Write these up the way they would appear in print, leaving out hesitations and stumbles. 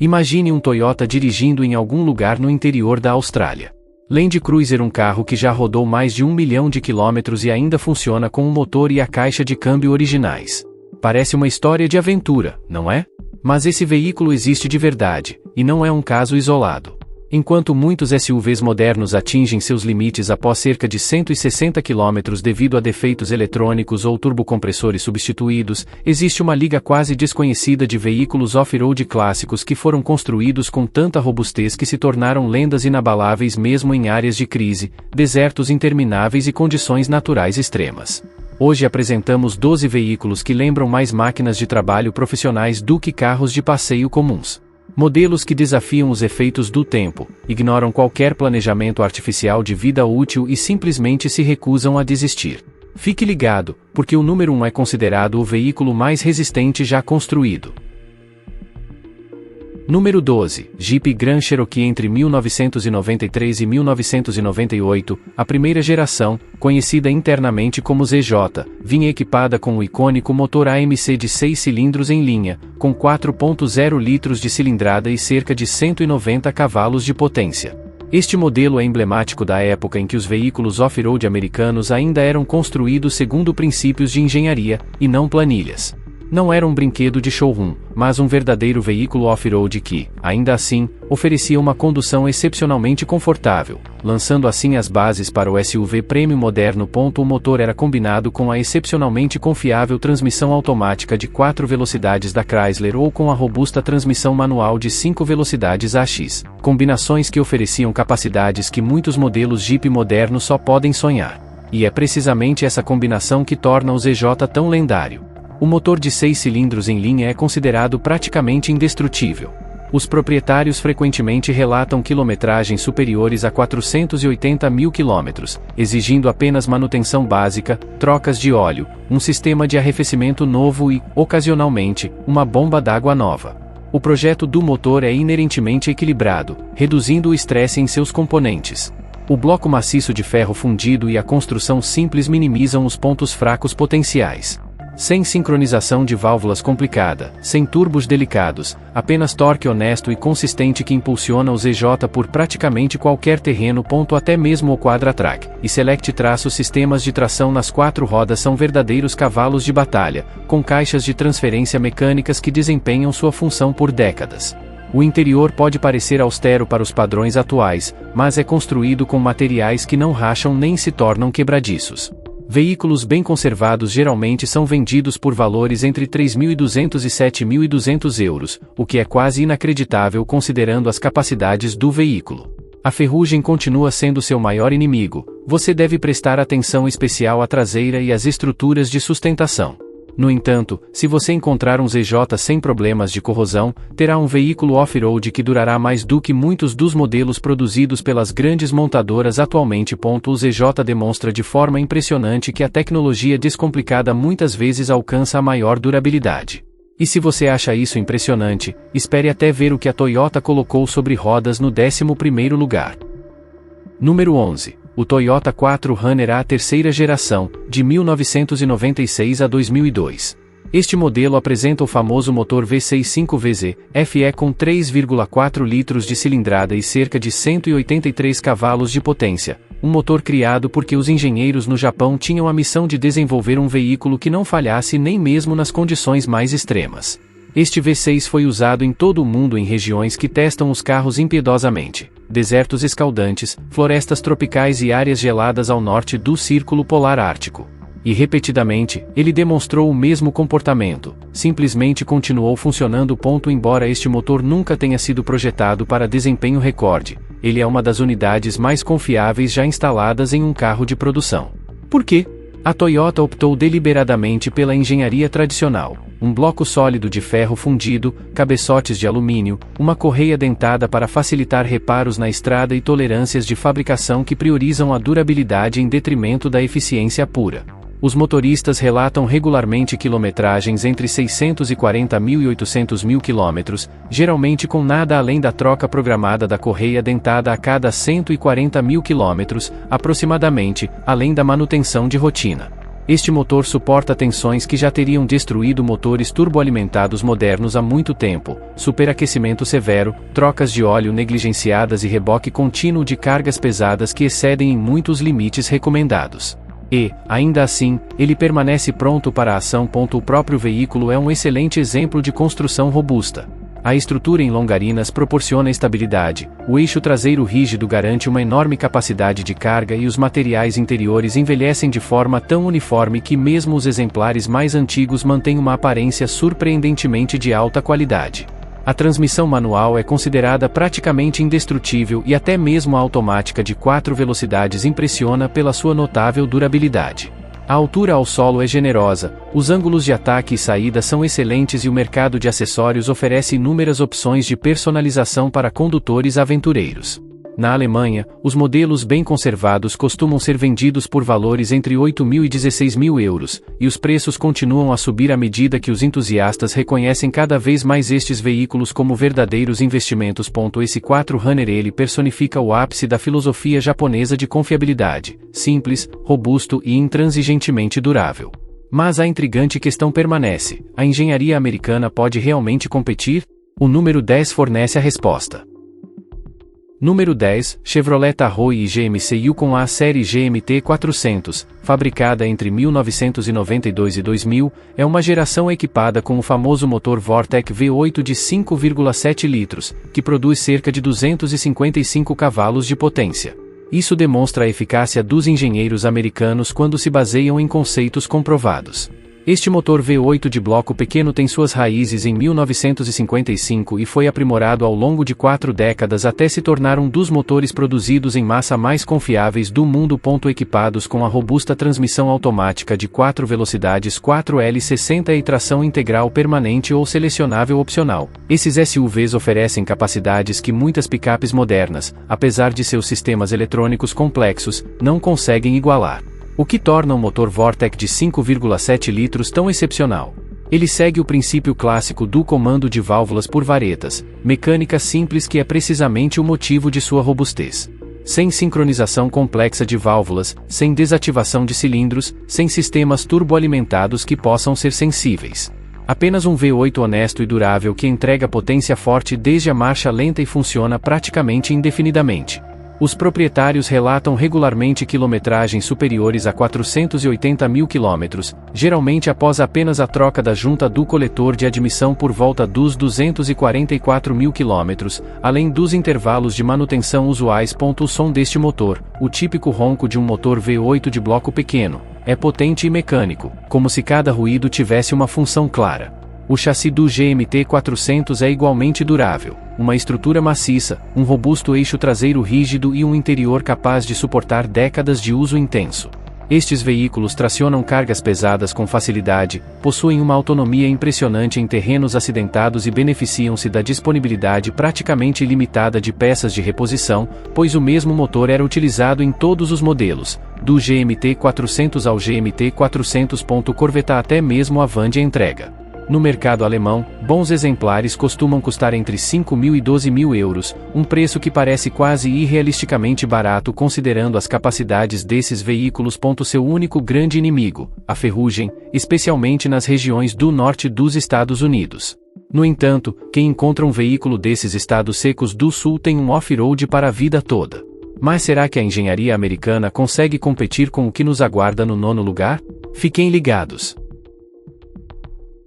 Imagine um Toyota dirigindo em algum lugar no interior da Austrália. Land Cruiser, um carro que já rodou mais de 1 milhão de quilômetros e ainda funciona com o motor e a caixa de câmbio originais. Parece uma história de aventura, não é? Mas esse veículo existe de verdade, e não é um caso isolado. Enquanto muitos SUVs modernos atingem seus limites após cerca de 160 km devido a defeitos eletrônicos ou turbocompressores substituídos, existe uma liga quase desconhecida de veículos off-road clássicos que foram construídos com tanta robustez que se tornaram lendas inabaláveis mesmo em áreas de crise, desertos intermináveis e condições naturais extremas. Hoje apresentamos 12 veículos que lembram mais máquinas de trabalho profissionais do que carros de passeio comuns. Modelos que desafiam os efeitos do tempo, ignoram qualquer planejamento artificial de vida útil e simplesmente se recusam a desistir. Fique ligado, porque o número 1 é considerado o veículo mais resistente já construído. Número 12, Jeep Grand Cherokee. Entre 1993 e 1998, a primeira geração, conhecida internamente como ZJ, vinha equipada com o icônico motor AMC de 6 cilindros em linha, com 4.0 litros de cilindrada e cerca de 190 cavalos de potência. Este modelo é emblemático da época em que os veículos off-road americanos ainda eram construídos segundo princípios de engenharia, e não planilhas. Não era um brinquedo de showroom, mas um verdadeiro veículo off-road que, ainda assim, oferecia uma condução excepcionalmente confortável, lançando assim as bases para o SUV premium moderno. O motor era combinado com a excepcionalmente confiável transmissão automática de 4 velocidades da Chrysler ou com a robusta transmissão manual de 5 velocidades AX, combinações que ofereciam capacidades que muitos modelos Jeep modernos só podem sonhar. E é precisamente essa combinação que torna o ZJ tão lendário. O motor de 6 cilindros em linha é considerado praticamente indestrutível. Os proprietários frequentemente relatam quilometragens superiores a 480 mil quilômetros, exigindo apenas manutenção básica, trocas de óleo, um sistema de arrefecimento novo e, ocasionalmente, uma bomba d'água nova. O projeto do motor é inerentemente equilibrado, reduzindo o estresse em seus componentes. O bloco maciço de ferro fundido e a construção simples minimizam os pontos fracos potenciais. Sem sincronização de válvulas complicada, sem turbos delicados, apenas torque honesto e consistente que impulsiona o ZJ por praticamente qualquer terreno. Até mesmo o Quadra-Track e Select sistemas de tração nas 4 rodas são verdadeiros cavalos de batalha, com caixas de transferência mecânicas que desempenham sua função por décadas. O interior pode parecer austero para os padrões atuais, mas é construído com materiais que não racham nem se tornam quebradiços. Veículos bem conservados geralmente são vendidos por valores entre 3.200 e 7.200 euros, o que é quase inacreditável considerando as capacidades do veículo. A ferrugem continua sendo seu maior inimigo, você deve prestar atenção especial à traseira e às estruturas de sustentação. No entanto, se você encontrar um ZJ sem problemas de corrosão, terá um veículo off-road que durará mais do que muitos dos modelos produzidos pelas grandes montadoras atualmente. O ZJ demonstra de forma impressionante que a tecnologia descomplicada muitas vezes alcança a maior durabilidade. E se você acha isso impressionante, espere até ver o que a Toyota colocou sobre rodas no 11º lugar. Número 11. O Toyota 4Runner A terceira geração, de 1996 a 2002. Este modelo apresenta o famoso motor V6 5VZ, FE com 3,4 litros de cilindrada e cerca de 183 cavalos de potência, um motor criado porque os engenheiros no Japão tinham a missão de desenvolver um veículo que não falhasse nem mesmo nas condições mais extremas. Este V6 foi usado em todo o mundo em regiões que testam os carros impiedosamente, desertos escaldantes, florestas tropicais e áreas geladas ao norte do Círculo Polar Ártico. E repetidamente, ele demonstrou o mesmo comportamento, simplesmente continuou funcionando. Embora este motor nunca tenha sido projetado para desempenho recorde, ele é uma das unidades mais confiáveis já instaladas em um carro de produção. Por quê? A Toyota optou deliberadamente pela engenharia tradicional, um bloco sólido de ferro fundido, cabeçotes de alumínio, uma correia dentada para facilitar reparos na estrada e tolerâncias de fabricação que priorizam a durabilidade em detrimento da eficiência pura. Os motoristas relatam regularmente quilometragens entre 640 mil e 800 mil quilômetros, geralmente com nada além da troca programada da correia dentada a cada 140 mil quilômetros, aproximadamente, além da manutenção de rotina. Este motor suporta tensões que já teriam destruído motores turboalimentados modernos há muito tempo, superaquecimento severo, trocas de óleo negligenciadas e reboque contínuo de cargas pesadas que excedem em muitos limites recomendados. E, ainda assim, ele permanece pronto para a ação. O próprio veículo é um excelente exemplo de construção robusta. A estrutura em longarinas proporciona estabilidade, o eixo traseiro rígido garante uma enorme capacidade de carga e os materiais interiores envelhecem de forma tão uniforme que mesmo os exemplares mais antigos mantêm uma aparência surpreendentemente de alta qualidade. A transmissão manual é considerada praticamente indestrutível e até mesmo a automática de 4 velocidades impressiona pela sua notável durabilidade. A altura ao solo é generosa, os ângulos de ataque e saída são excelentes e o mercado de acessórios oferece inúmeras opções de personalização para condutores aventureiros. Na Alemanha, os modelos bem conservados costumam ser vendidos por valores entre 8.000 e 16.000 euros, e os preços continuam a subir à medida que os entusiastas reconhecem cada vez mais estes veículos como verdadeiros investimentos. Esse 4Runner ele personifica o ápice da filosofia japonesa de confiabilidade, simples, robusto e intransigentemente durável. Mas a intrigante questão permanece: a engenharia americana pode realmente competir? O número 10 fornece a resposta. Número 10, Chevrolet Tahoe e GMC Yukon A série GMT 400, fabricada entre 1992 e 2000, é uma geração equipada com o famoso motor Vortec V8 de 5,7 litros, que produz cerca de 255 cavalos de potência. Isso demonstra a eficácia dos engenheiros americanos quando se baseiam em conceitos comprovados. Este motor V8 de bloco pequeno tem suas raízes em 1955 e foi aprimorado ao longo de 4 décadas até se tornar um dos motores produzidos em massa mais confiáveis do mundo. Equipados com a robusta transmissão automática de 4 velocidades 4L60 e tração integral permanente ou selecionável opcional, esses SUVs oferecem capacidades que muitas picapes modernas, apesar de seus sistemas eletrônicos complexos, não conseguem igualar. O que torna o motor Vortec de 5,7 litros tão excepcional? Ele segue o princípio clássico do comando de válvulas por varetas, mecânica simples que é precisamente o motivo de sua robustez. Sem sincronização complexa de válvulas, sem desativação de cilindros, sem sistemas turboalimentados que possam ser sensíveis. Apenas um V8 honesto e durável que entrega potência forte desde a marcha lenta e funciona praticamente indefinidamente. Os proprietários relatam regularmente quilometragens superiores a 480 mil quilômetros, geralmente após apenas a troca da junta do coletor de admissão por volta dos 244 mil quilômetros, além dos intervalos de manutenção usuais. O som deste motor, o típico ronco de um motor V8 de bloco pequeno, é potente e mecânico, como se cada ruído tivesse uma função clara. O chassi do GMT 400 é igualmente durável, uma estrutura maciça, um robusto eixo traseiro rígido e um interior capaz de suportar décadas de uso intenso. Estes veículos tracionam cargas pesadas com facilidade, possuem uma autonomia impressionante em terrenos acidentados e beneficiam-se da disponibilidade praticamente ilimitada de peças de reposição, pois o mesmo motor era utilizado em todos os modelos, do GMT 400 ao GMT 400. Corvette até mesmo a van de entrega. No mercado alemão, bons exemplares costumam custar entre 5.000 e 12.000 euros, um preço que parece quase irrealisticamente barato considerando as capacidades desses veículos. Seu único grande inimigo, a ferrugem, especialmente nas regiões do norte dos Estados Unidos. No entanto, quem encontra um veículo desses estados secos do sul tem um off-road para a vida toda. Mas será que a engenharia americana consegue competir com o que nos aguarda no 9º lugar? Fiquem ligados.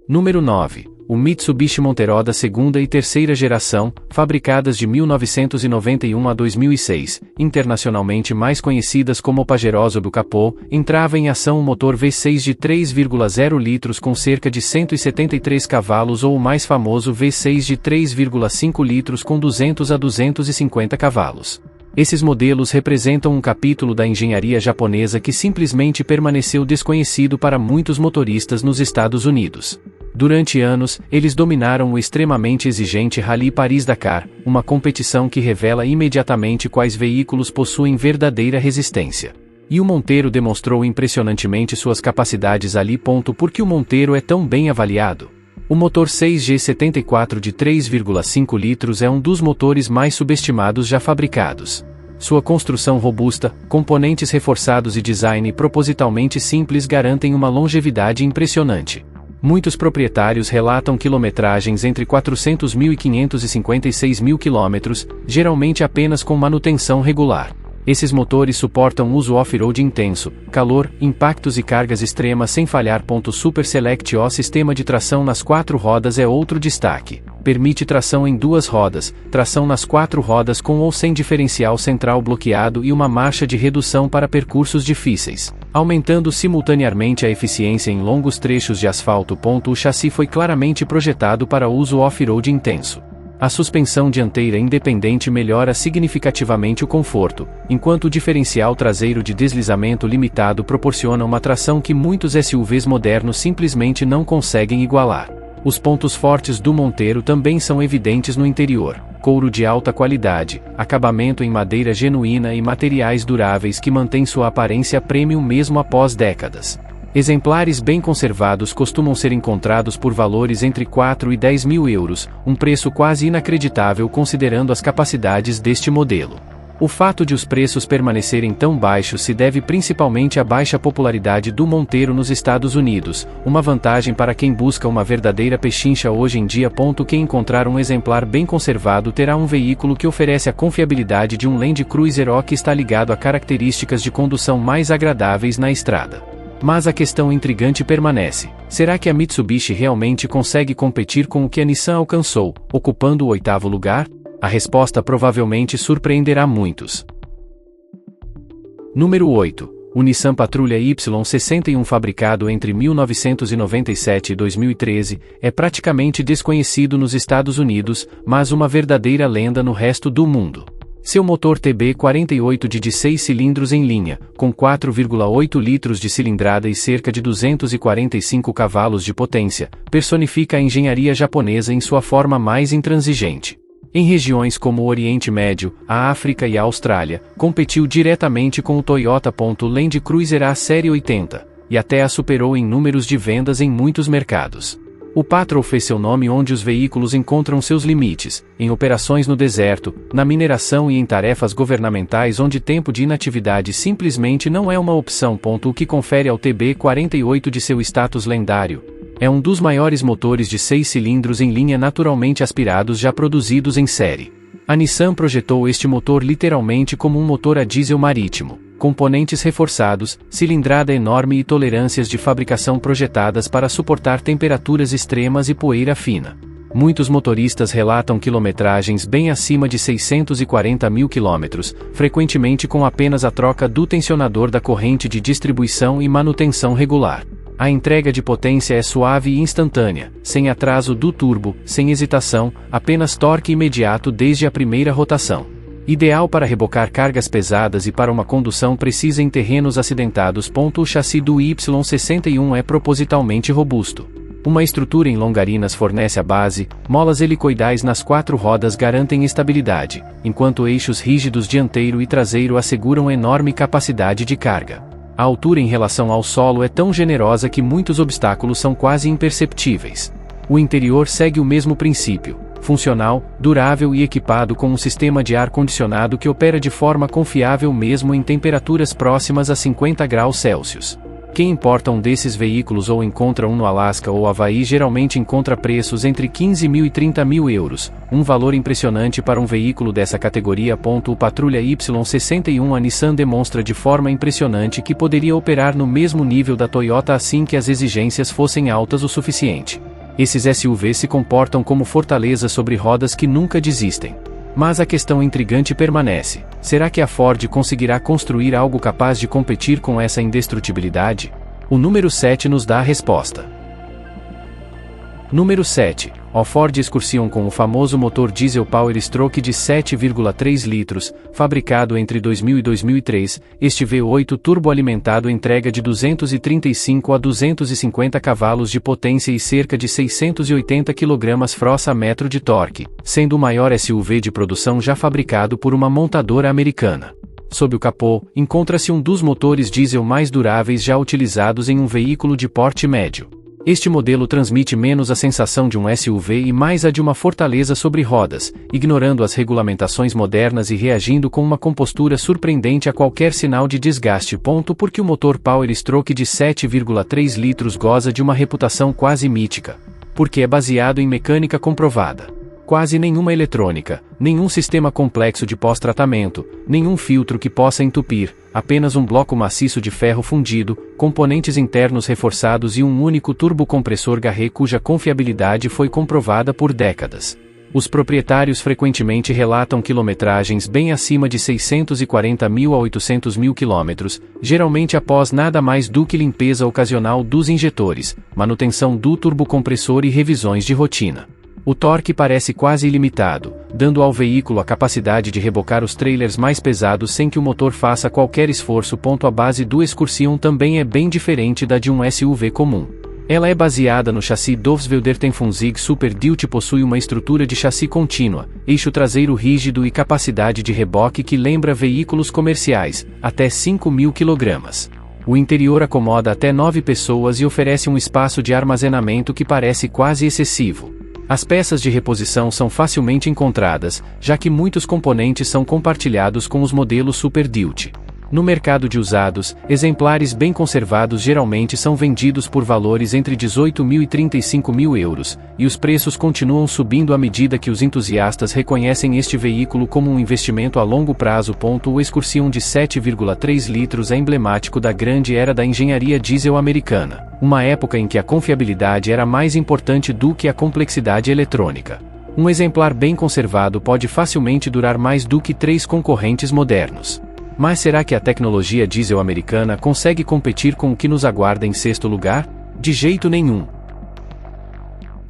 Número 9. O Mitsubishi Monterola segunda e terceira geração, fabricadas de 1991 a 2006, internacionalmente mais conhecidas como Pajero do Capô, entrava em ação um motor V6 de 3,0 litros com cerca de 173 cavalos ou o mais famoso V6 de 3,5 litros com 200 a 250 cavalos. Esses modelos representam um capítulo da engenharia japonesa que simplesmente permaneceu desconhecido para muitos motoristas nos Estados Unidos. Durante anos, eles dominaram o extremamente exigente Rally Paris-Dakar, uma competição que revela imediatamente quais veículos possuem verdadeira resistência. E o Montero demonstrou impressionantemente suas capacidades ali. Porque o Montero é tão bem avaliado? O motor 6G74 de 3,5 litros é um dos motores mais subestimados já fabricados. Sua construção robusta, componentes reforçados e design propositalmente simples garantem uma longevidade impressionante. Muitos proprietários relatam quilometragens entre 400 mil e 556 mil quilômetros, geralmente apenas com manutenção regular. Esses motores suportam uso off-road intenso, calor, impactos e cargas extremas sem falhar. Super Select O sistema de tração nas 4 rodas é outro destaque. Permite tração em 2 rodas, tração nas 4 rodas com ou sem diferencial central bloqueado e uma marcha de redução para percursos difíceis, aumentando simultaneamente a eficiência em longos trechos de asfalto. O chassi foi claramente projetado para uso off-road intenso. A suspensão dianteira independente melhora significativamente o conforto, enquanto o diferencial traseiro de deslizamento limitado proporciona uma tração que muitos SUVs modernos simplesmente não conseguem igualar. Os pontos fortes do Montero também são evidentes no interior: couro de alta qualidade, acabamento em madeira genuína e materiais duráveis que mantêm sua aparência premium mesmo após décadas. Exemplares bem conservados costumam ser encontrados por valores entre 4 e 10 mil euros, um preço quase inacreditável considerando as capacidades deste modelo. O fato de os preços permanecerem tão baixos se deve principalmente à baixa popularidade do Montero nos Estados Unidos, uma vantagem para quem busca uma verdadeira pechincha hoje em dia. Quem encontrar um exemplar bem conservado terá um veículo que oferece a confiabilidade de um Land Cruiser O que está ligado a características de condução mais agradáveis na estrada. Mas a questão intrigante permanece: será que a Mitsubishi realmente consegue competir com o que a Nissan alcançou, ocupando o 8º lugar? A resposta provavelmente surpreenderá muitos. Número 8. O Nissan Patrulha Y61 fabricado entre 1997 e 2013, é praticamente desconhecido nos Estados Unidos, mas uma verdadeira lenda no resto do mundo. Seu motor TB48 de 6 cilindros em linha, com 4,8 litros de cilindrada e cerca de 245 cavalos de potência, personifica a engenharia japonesa em sua forma mais intransigente. Em regiões como o Oriente Médio, a África e a Austrália, competiu diretamente com o Toyota Land Cruiser A Série 80, e até a superou em números de vendas em muitos mercados. O Patrol fez seu nome onde os veículos encontram seus limites, em operações no deserto, na mineração e em tarefas governamentais onde tempo de inatividade simplesmente não é uma opção. O que confere ao TB48 de seu status lendário. É um dos maiores motores de 6 cilindros em linha naturalmente aspirados já produzidos em série. A Nissan projetou este motor literalmente como um motor a diesel marítimo, componentes reforçados, cilindrada enorme e tolerâncias de fabricação projetadas para suportar temperaturas extremas e poeira fina. Muitos motoristas relatam quilometragens bem acima de 640 mil quilômetros, frequentemente com apenas a troca do tensionador da corrente de distribuição e manutenção regular. A entrega de potência é suave e instantânea, sem atraso do turbo, sem hesitação, apenas torque imediato desde a primeira rotação. Ideal para rebocar cargas pesadas e para uma condução precisa em terrenos acidentados. O chassi do Y61 é propositalmente robusto. Uma estrutura em longarinas fornece a base, molas helicoidais nas 4 rodas garantem estabilidade, enquanto eixos rígidos dianteiro e traseiro asseguram enorme capacidade de carga. A altura em relação ao solo é tão generosa que muitos obstáculos são quase imperceptíveis. O interior segue o mesmo princípio: funcional, durável e equipado com um sistema de ar-condicionado que opera de forma confiável mesmo em temperaturas próximas a 50 graus Celsius. Quem importa um desses veículos ou encontra um no Alasca ou Havaí geralmente encontra preços entre 15 mil e 30 mil euros, um valor impressionante para um veículo dessa categoria. O Patrulha Y61 a Nissan demonstra de forma impressionante que poderia operar no mesmo nível da Toyota assim que as exigências fossem altas o suficiente. Esses SUVs se comportam como fortalezas sobre rodas que nunca desistem. Mas a questão intrigante permanece: será que a Ford conseguirá construir algo capaz de competir com essa indestrutibilidade? O número 7 nos dá a resposta. Número 7. O Ford Excursion com o famoso motor diesel Power Stroke de 7,3 litros, fabricado entre 2000 e 2003, este V8 turboalimentado entrega de 235 a 250 cavalos de potência e cerca de 680 kgfm de torque, sendo o maior SUV de produção já fabricado por uma montadora americana. Sob o capô, encontra-se um dos motores diesel mais duráveis já utilizados em um veículo de porte médio. Este modelo transmite menos a sensação de um SUV e mais a de uma fortaleza sobre rodas, ignorando as regulamentações modernas e reagindo com uma compostura surpreendente a qualquer sinal de desgaste. Porque o motor Power Stroke de 7,3 litros goza de uma reputação quase mítica. Porque é baseado em mecânica comprovada. Quase nenhuma eletrônica, nenhum sistema complexo de pós-tratamento, nenhum filtro que possa entupir, apenas um bloco maciço de ferro fundido, componentes internos reforçados e um único turbocompressor Garrett cuja confiabilidade foi comprovada por décadas. Os proprietários frequentemente relatam quilometragens bem acima de 640 mil a 800 mil quilômetros, geralmente após nada mais do que limpeza ocasional dos injetores, manutenção do turbocompressor e revisões de rotina. O torque parece quase ilimitado, dando ao veículo a capacidade de rebocar os trailers mais pesados sem que o motor faça qualquer esforço. A base do Excursion também é bem diferente da de um SUV comum. Ela é baseada no chassi Dovesvelder-Tenfunzig Super Duty, possui uma estrutura de chassi contínua, eixo traseiro rígido e capacidade de reboque que lembra veículos comerciais, até 5.000 kg. O interior acomoda até 9 pessoas e oferece um espaço de armazenamento que parece quase excessivo. As peças de reposição são facilmente encontradas, já que muitos componentes são compartilhados com os modelos Super Duty. No mercado de usados, exemplares bem conservados geralmente são vendidos por valores entre 18 mil e 35 mil euros, e os preços continuam subindo à medida que os entusiastas reconhecem este veículo como um investimento a longo prazo. O Excursion de 7,3 litros é emblemático da grande era da engenharia diesel americana, uma época em que a confiabilidade era mais importante do que a complexidade eletrônica. Um exemplar bem conservado pode facilmente durar mais do que 3 concorrentes modernos. Mas será que a tecnologia diesel americana consegue competir com o que nos aguarda em sexto lugar? De jeito nenhum.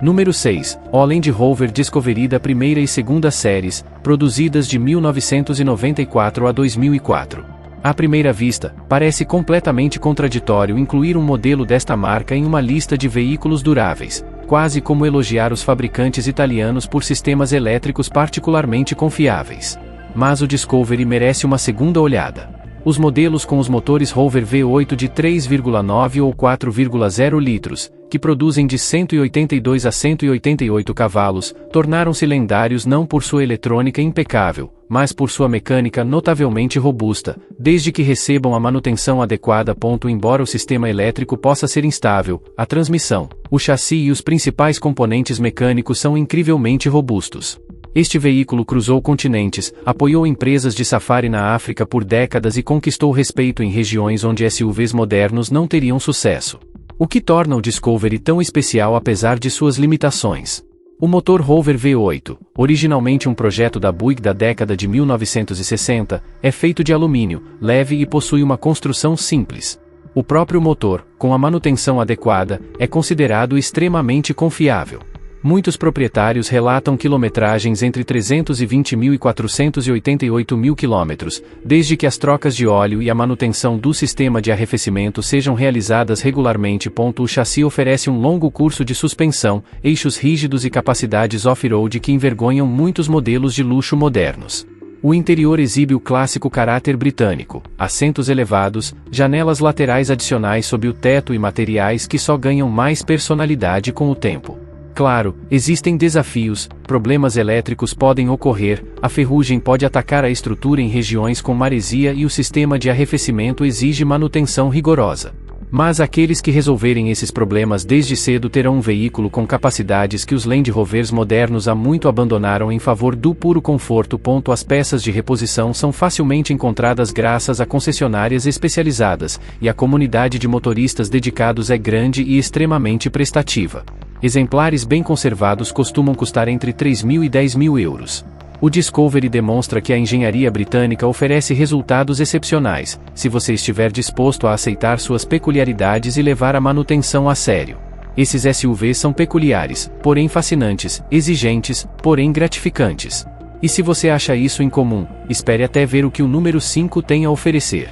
Número 6. O Land Rover Discovery da primeira e segunda séries, produzidas de 1994 a 2004. À primeira vista, parece completamente contraditório incluir um modelo desta marca em uma lista de veículos duráveis, quase como elogiar os fabricantes italianos por sistemas elétricos particularmente confiáveis. Mas o Discovery merece uma segunda olhada. Os modelos com os motores Rover V8 de 3,9 ou 4,0 litros, que produzem de 182 a 188 cavalos, tornaram-se lendários não por sua eletrônica impecável, mas por sua mecânica notavelmente robusta, desde que recebam a manutenção adequada. Embora o sistema elétrico possa ser instável, a transmissão, o chassi e os principais componentes mecânicos são incrivelmente robustos. Este veículo cruzou continentes, apoiou empresas de safari na África por décadas e conquistou respeito em regiões onde SUVs modernos não teriam sucesso. O que torna o Discovery tão especial apesar de suas limitações. O motor Rover V8, originalmente um projeto da Buick da década de 1960, é feito de alumínio, leve e possui uma construção simples. O próprio motor, com a manutenção adequada, é considerado extremamente confiável. Muitos proprietários relatam quilometragens entre 320 mil e 488 mil quilômetros, desde que as trocas de óleo e a manutenção do sistema de arrefecimento sejam realizadas regularmente. O chassi oferece um longo curso de suspensão, eixos rígidos e capacidades off-road que envergonham muitos modelos de luxo modernos. O interior exibe o clássico caráter britânico, assentos elevados, janelas laterais adicionais sob o teto e materiais que só ganham mais personalidade com o tempo. Claro, existem desafios, problemas elétricos podem ocorrer, a ferrugem pode atacar a estrutura em regiões com maresia e o sistema de arrefecimento exige manutenção rigorosa. Mas aqueles que resolverem esses problemas desde cedo terão um veículo com capacidades que os Land Rovers modernos há muito abandonaram em favor do puro conforto. As peças de reposição são facilmente encontradas graças a concessionárias especializadas, e a comunidade de motoristas dedicados é grande e extremamente prestativa. Exemplares bem conservados costumam custar entre 3 mil e 10 mil euros. O Discovery demonstra que a engenharia britânica oferece resultados excepcionais, se você estiver disposto a aceitar suas peculiaridades e levar a manutenção a sério. Esses SUVs são peculiares, porém fascinantes, exigentes, porém gratificantes. E se você acha isso incomum, espere até ver o que o número 5 tem a oferecer.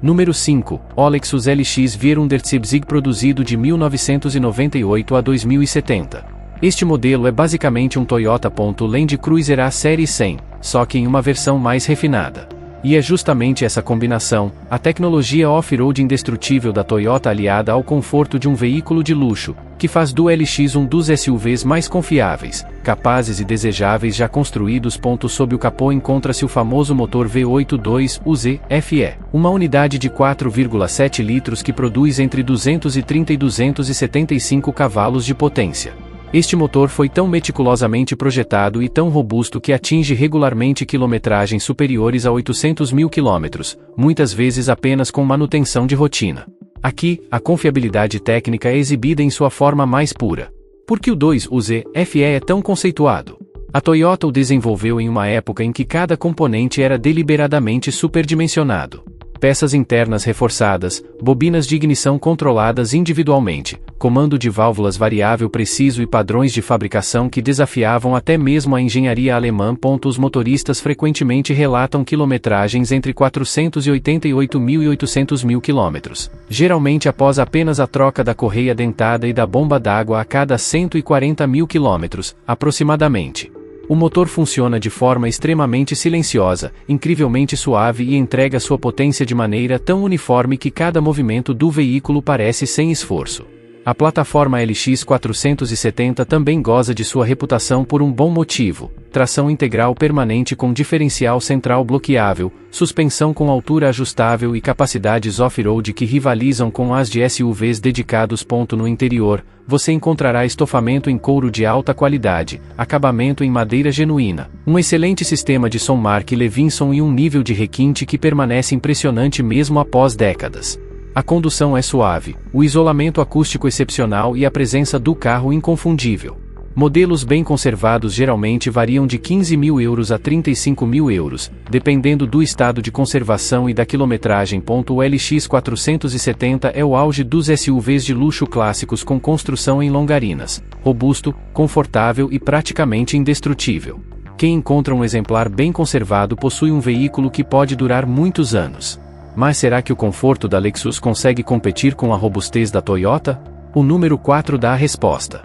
Número 5, o Lexus LX Vierundertziebzig produzido de 1998 a 2070. Este modelo é basicamente um Toyota Land Cruiser A Série 100, só que em uma versão mais refinada. E é justamente essa combinação, a tecnologia off-road indestrutível da Toyota aliada ao conforto de um veículo de luxo, que faz do LX um dos SUVs mais confiáveis, capazes e desejáveis já construídos. Sob o capô encontra-se o famoso motor V8 2UZ FE, uma unidade de 4,7 litros que produz entre 230 e 275 cavalos de potência. Este motor foi tão meticulosamente projetado e tão robusto que atinge regularmente quilometragens superiores a 800 mil quilômetros, muitas vezes apenas com manutenção de rotina. Aqui, a confiabilidade técnica é exibida em sua forma mais pura. Por que o 2UZ FE é tão conceituado? A Toyota o desenvolveu em uma época em que cada componente era deliberadamente superdimensionado. Peças internas reforçadas, bobinas de ignição controladas individualmente, comando de válvulas variável preciso e padrões de fabricação que desafiavam até mesmo a engenharia alemã. Os motoristas frequentemente relatam quilometragens entre 488 mil e 800 mil quilômetros, geralmente após apenas a troca da correia dentada e da bomba d'água a cada 140 mil quilômetros, aproximadamente. O motor funciona de forma extremamente silenciosa, incrivelmente suave e entrega sua potência de maneira tão uniforme que cada movimento do veículo parece sem esforço. A plataforma LX 470 também goza de sua reputação por um bom motivo: tração integral permanente com diferencial central bloqueável, suspensão com altura ajustável e capacidades off-road que rivalizam com as de SUVs dedicados. No interior, você encontrará estofamento em couro de alta qualidade, acabamento em madeira genuína, um excelente sistema de som Mark Levinson e um nível de requinte que permanece impressionante mesmo após décadas. A condução é suave, o isolamento acústico excepcional e a presença do carro inconfundível. Modelos bem conservados geralmente variam de 15 mil euros a 35 mil euros, dependendo do estado de conservação e da quilometragem. O LX 470 é o auge dos SUVs de luxo clássicos com construção em longarinas, robusto, confortável e praticamente indestrutível. Quem encontra um exemplar bem conservado possui um veículo que pode durar muitos anos. Mas será que o conforto da Lexus consegue competir com a robustez da Toyota? O número 4 dá a resposta.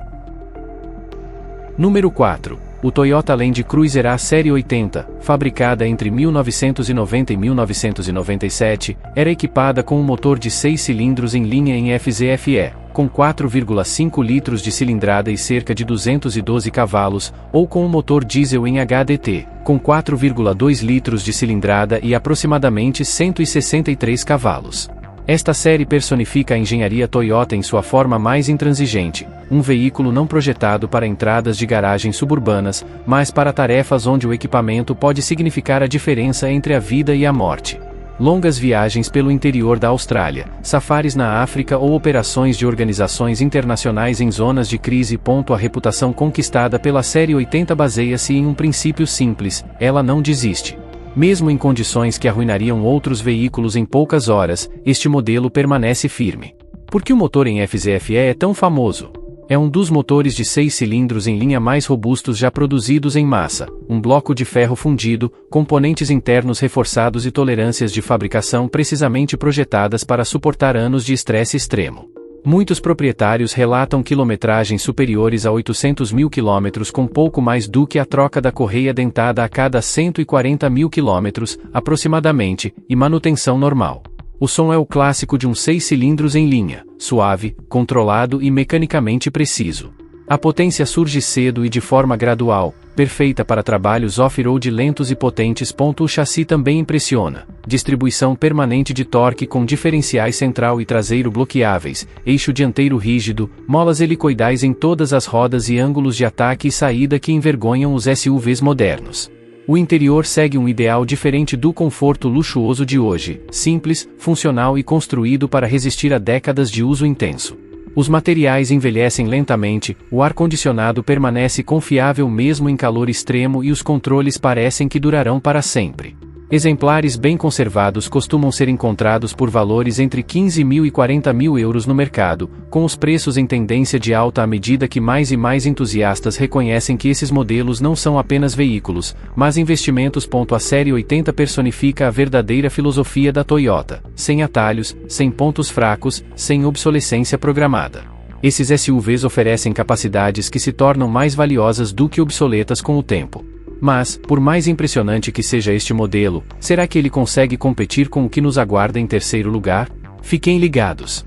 Número 4. O Toyota Land Cruiser A Série 80, fabricada entre 1990 e 1997, era equipada com um motor de 6 cilindros em linha em FZFE, com 4,5 litros de cilindrada e cerca de 212 cavalos, ou com um motor diesel em HDT, com 4,2 litros de cilindrada e aproximadamente 163 cavalos. Esta série personifica a engenharia Toyota em sua forma mais intransigente, um veículo não projetado para entradas de garagens suburbanas, mas para tarefas onde o equipamento pode significar a diferença entre a vida e a morte. Longas viagens pelo interior da Austrália, safaris na África ou operações de organizações internacionais em zonas de crise. A reputação conquistada pela Série 80 baseia-se em um princípio simples: ela não desiste. Mesmo em condições que arruinariam outros veículos em poucas horas, este modelo permanece firme. Por que o motor em FZFE é tão famoso? É um dos motores de 6 cilindros em linha mais robustos já produzidos em massa, um bloco de ferro fundido, componentes internos reforçados e tolerâncias de fabricação precisamente projetadas para suportar anos de estresse extremo. Muitos proprietários relatam quilometragens superiores a 800 mil quilômetros com pouco mais do que a troca da correia dentada a cada 140 mil quilômetros, aproximadamente, e manutenção normal. O som é o clássico de um 6 cilindros em linha, suave, controlado e mecanicamente preciso. A potência surge cedo e de forma gradual, perfeita para trabalhos off-road lentos e potentes. O chassi também impressiona. Distribuição permanente de torque com diferenciais central e traseiro bloqueáveis, eixo dianteiro rígido, molas helicoidais em todas as rodas e ângulos de ataque e saída que envergonham os SUVs modernos. O interior segue um ideal diferente do conforto luxuoso de hoje, simples, funcional e construído para resistir a décadas de uso intenso. Os materiais envelhecem lentamente, o ar-condicionado permanece confiável mesmo em calor extremo e os controles parecem que durarão para sempre. Exemplares bem conservados costumam ser encontrados por valores entre 15 mil e 40 mil euros no mercado, com os preços em tendência de alta à medida que mais e mais entusiastas reconhecem que esses modelos não são apenas veículos, mas investimentos. A Série 80 personifica a verdadeira filosofia da Toyota: sem atalhos, sem pontos fracos, sem obsolescência programada. Esses SUVs oferecem capacidades que se tornam mais valiosas do que obsoletas com o tempo. Mas, por mais impressionante que seja este modelo, será que ele consegue competir com o que nos aguarda em terceiro lugar? Fiquem ligados.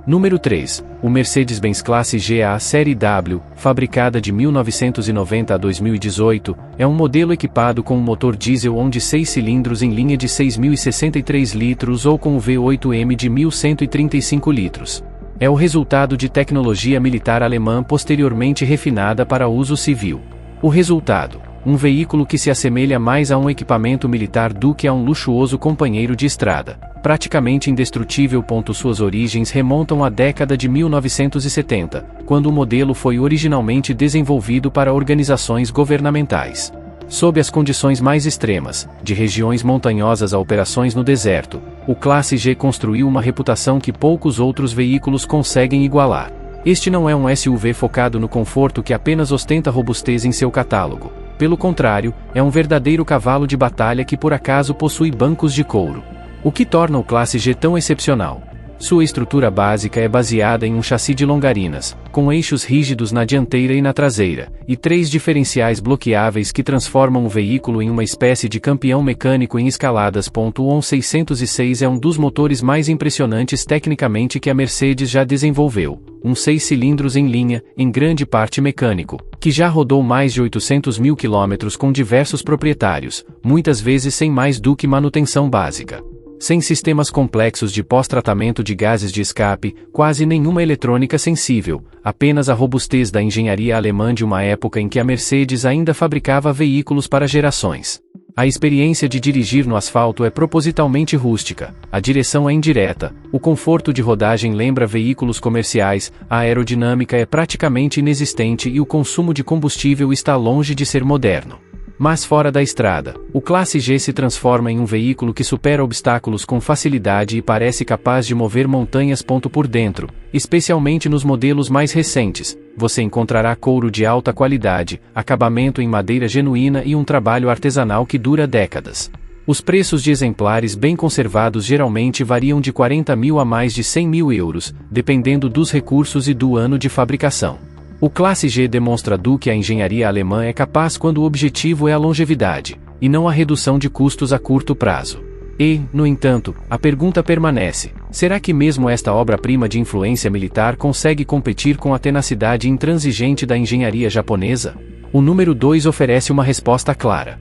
Número 3. O Mercedes-Benz Classe GA Série W, fabricada de 1990 a 2018, é um modelo equipado com um motor diesel de 6 cilindros em linha de 6.063 litros ou com o V8M de 1.135 litros. É o resultado de tecnologia militar alemã posteriormente refinada para uso civil. O resultado: um veículo que se assemelha mais a um equipamento militar do que a um luxuoso companheiro de estrada, praticamente indestrutível. Suas origens remontam à década de 1970, quando o modelo foi originalmente desenvolvido para organizações governamentais. Sob as condições mais extremas, de regiões montanhosas a operações no deserto, o Classe G construiu uma reputação que poucos outros veículos conseguem igualar. Este não é um SUV focado no conforto que apenas ostenta robustez em seu catálogo. Pelo contrário, é um verdadeiro cavalo de batalha que por acaso possui bancos de couro. O que torna o Classe G tão excepcional? Sua estrutura básica é baseada em um chassi de longarinas, com eixos rígidos na dianteira e na traseira, e 3 diferenciais bloqueáveis que transformam o veículo em uma espécie de campeão mecânico em escaladas. O 606 é um dos motores mais impressionantes tecnicamente que a Mercedes já desenvolveu, um 6 cilindros em linha, em grande parte mecânico, que já rodou mais de 800 mil quilômetros com diversos proprietários, muitas vezes sem mais do que manutenção básica. Sem sistemas complexos de pós-tratamento de gases de escape, quase nenhuma eletrônica sensível, apenas a robustez da engenharia alemã de uma época em que a Mercedes ainda fabricava veículos para gerações. A experiência de dirigir no asfalto é propositalmente rústica, a direção é indireta, o conforto de rodagem lembra veículos comerciais, a aerodinâmica é praticamente inexistente e o consumo de combustível está longe de ser moderno. Mas fora da estrada, o Classe G se transforma em um veículo que supera obstáculos com facilidade e parece capaz de mover montanhas. Por dentro, especialmente nos modelos mais recentes, você encontrará couro de alta qualidade, acabamento em madeira genuína e um trabalho artesanal que dura décadas. Os preços de exemplares bem conservados geralmente variam de 40 mil a mais de 100 mil euros, dependendo dos recursos e do ano de fabricação. O Classe G demonstra que a engenharia alemã é capaz quando o objetivo é a longevidade, e não a redução de custos a curto prazo. E, no entanto, a pergunta permanece: será que mesmo esta obra-prima de influência militar consegue competir com a tenacidade intransigente da engenharia japonesa? O número 2 oferece uma resposta clara.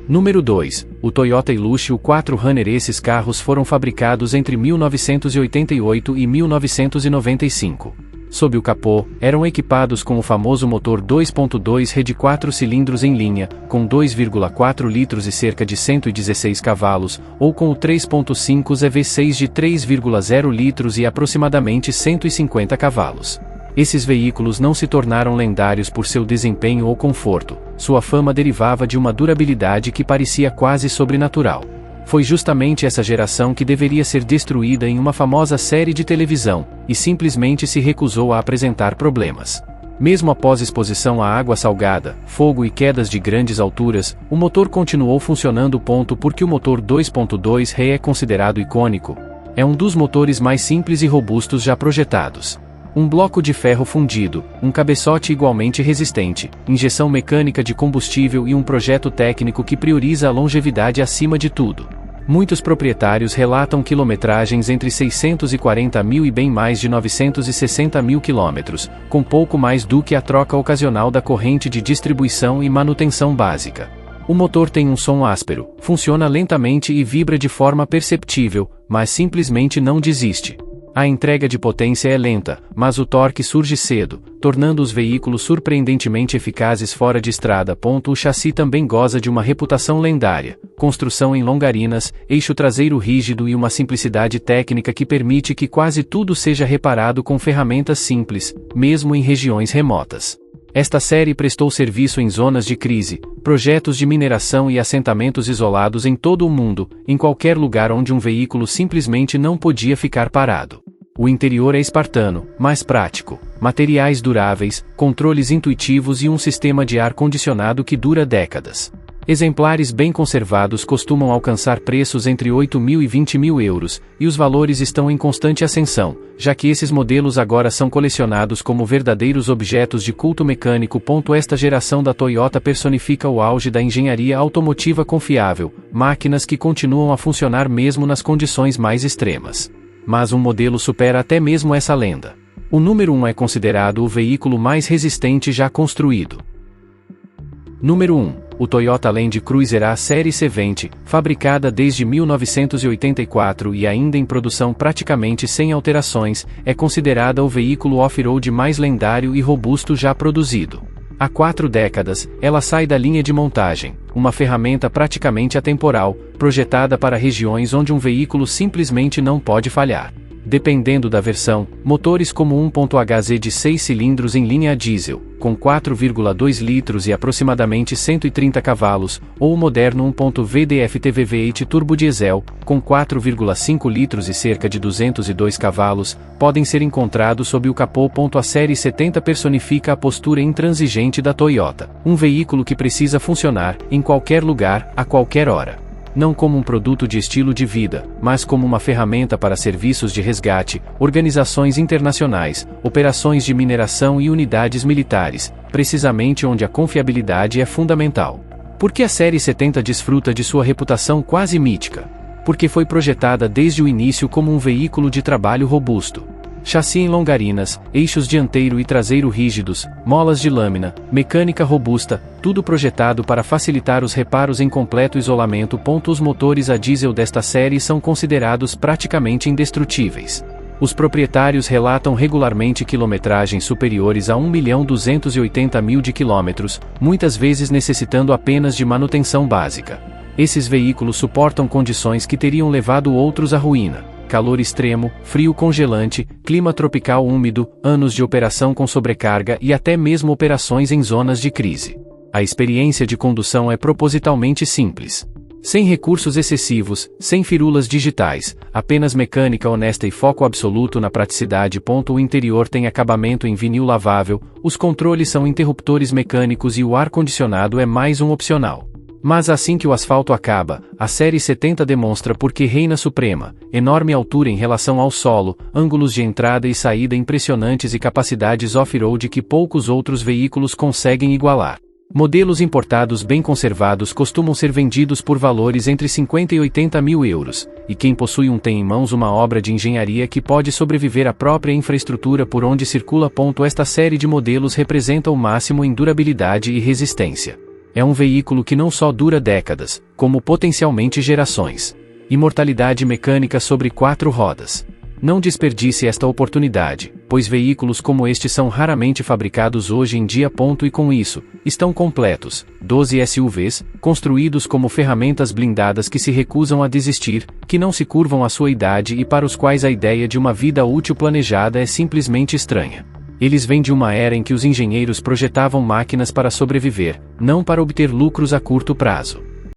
Número 2. O Toyota Ilyushu 4Runner. Esses carros foram fabricados entre 1988 e 1995. Sob o capô, eram equipados com o famoso motor 2.2 de 4 cilindros em linha, com 2,4 litros e cerca de 116 cavalos, ou com o 3.5 V6 de 3,0 litros e aproximadamente 150 cavalos. Esses veículos não se tornaram lendários por seu desempenho ou conforto, sua fama derivava de uma durabilidade que parecia quase sobrenatural. Foi justamente essa geração que deveria ser destruída em uma famosa série de televisão, e simplesmente se recusou a apresentar problemas. Mesmo após exposição à água salgada, fogo e quedas de grandes alturas, o motor continuou funcionando. Porque o motor 2.2 é considerado icônico. É um dos motores mais simples e robustos já projetados. Um bloco de ferro fundido, um cabeçote igualmente resistente, injeção mecânica de combustível e um projeto técnico que prioriza a longevidade acima de tudo. Muitos proprietários relatam quilometragens entre 640 mil e bem mais de 960 mil quilômetros, com pouco mais do que a troca ocasional da corrente de distribuição e manutenção básica. O motor tem um som áspero, funciona lentamente e vibra de forma perceptível, mas simplesmente não desiste. A entrega de potência é lenta, mas o torque surge cedo, tornando os veículos surpreendentemente eficazes fora de estrada. O chassi também goza de uma reputação lendária, construção em longarinas, eixo traseiro rígido e uma simplicidade técnica que permite que quase tudo seja reparado com ferramentas simples, mesmo em regiões remotas. Esta série prestou serviço em zonas de crise, projetos de mineração e assentamentos isolados em todo o mundo, em qualquer lugar onde um veículo simplesmente não podia ficar parado. O interior é espartano, mas prático, materiais duráveis, controles intuitivos e um sistema de ar-condicionado que dura décadas. Exemplares bem conservados costumam alcançar preços entre 8.000 e 20.000 euros, e os valores estão em constante ascensão, já que esses modelos agora são colecionados como verdadeiros objetos de culto mecânico. Esta geração da Toyota personifica o auge da engenharia automotiva confiável, máquinas que continuam a funcionar mesmo nas condições mais extremas. Mas um modelo supera até mesmo essa lenda. O número 1 é considerado o veículo mais resistente já construído. Número 1. O Toyota Land Cruiser A Série C20, fabricada desde 1984 e ainda em produção praticamente sem alterações, é considerada o veículo off-road mais lendário e robusto já produzido. Há 4 décadas, ela sai da linha de montagem, uma ferramenta praticamente atemporal, projetada para regiões onde um veículo simplesmente não pode falhar. Dependendo da versão, motores como 1.HZ de 6 cilindros em linha a diesel, com 4,2 litros e aproximadamente 130 cavalos, ou o moderno 1.VDF-TV V8 turbo diesel, com 4,5 litros e cerca de 202 cavalos, podem ser encontrados sob o capô. A série 70 personifica a postura intransigente da Toyota, um veículo que precisa funcionar, em qualquer lugar, a qualquer hora. Não como um produto de estilo de vida, mas como uma ferramenta para serviços de resgate, organizações internacionais, operações de mineração e unidades militares, precisamente onde a confiabilidade é fundamental. Por que a série 70 desfruta de sua reputação quase mítica? Porque foi projetada desde o início como um veículo de trabalho robusto. Chassi em longarinas, eixos dianteiro e traseiro rígidos, molas de lâmina, mecânica robusta, tudo projetado para facilitar os reparos em completo isolamento. Os motores a diesel desta série são considerados praticamente indestrutíveis. Os proprietários relatam regularmente quilometragens superiores a 1.280.000 de quilômetros, muitas vezes necessitando apenas de manutenção básica. Esses veículos suportam condições que teriam levado outros à ruína. Calor extremo, frio congelante, clima tropical úmido, anos de operação com sobrecarga e até mesmo operações em zonas de crise. A experiência de condução é propositalmente simples. Sem recursos excessivos, sem firulas digitais, apenas mecânica honesta e foco absoluto na praticidade. O interior tem acabamento em vinil lavável, os controles são interruptores mecânicos e o ar-condicionado é mais um opcional. Mas assim que o asfalto acaba, a série 70 demonstra por que reina suprema: enorme altura em relação ao solo, ângulos de entrada e saída impressionantes e capacidades off-road que poucos outros veículos conseguem igualar. Modelos importados bem conservados costumam ser vendidos por valores entre 50 e 80 mil euros, e quem possui um tem em mãos uma obra de engenharia que pode sobreviver à própria infraestrutura por onde circula. Esta série de modelos representa o máximo em durabilidade e resistência. É um veículo que não só dura décadas, como potencialmente gerações. Imortalidade mecânica sobre 4 rodas. Não desperdice esta oportunidade, pois veículos como este são raramente fabricados hoje em dia. E com isso, estão completos. 12 SUVs, construídos como ferramentas blindadas que se recusam a desistir, que não se curvam à sua idade e para os quais a ideia de uma vida útil planejada é simplesmente estranha. Eles vêm de uma era em que os engenheiros projetavam máquinas para sobreviver, não para obter lucros a curto prazo.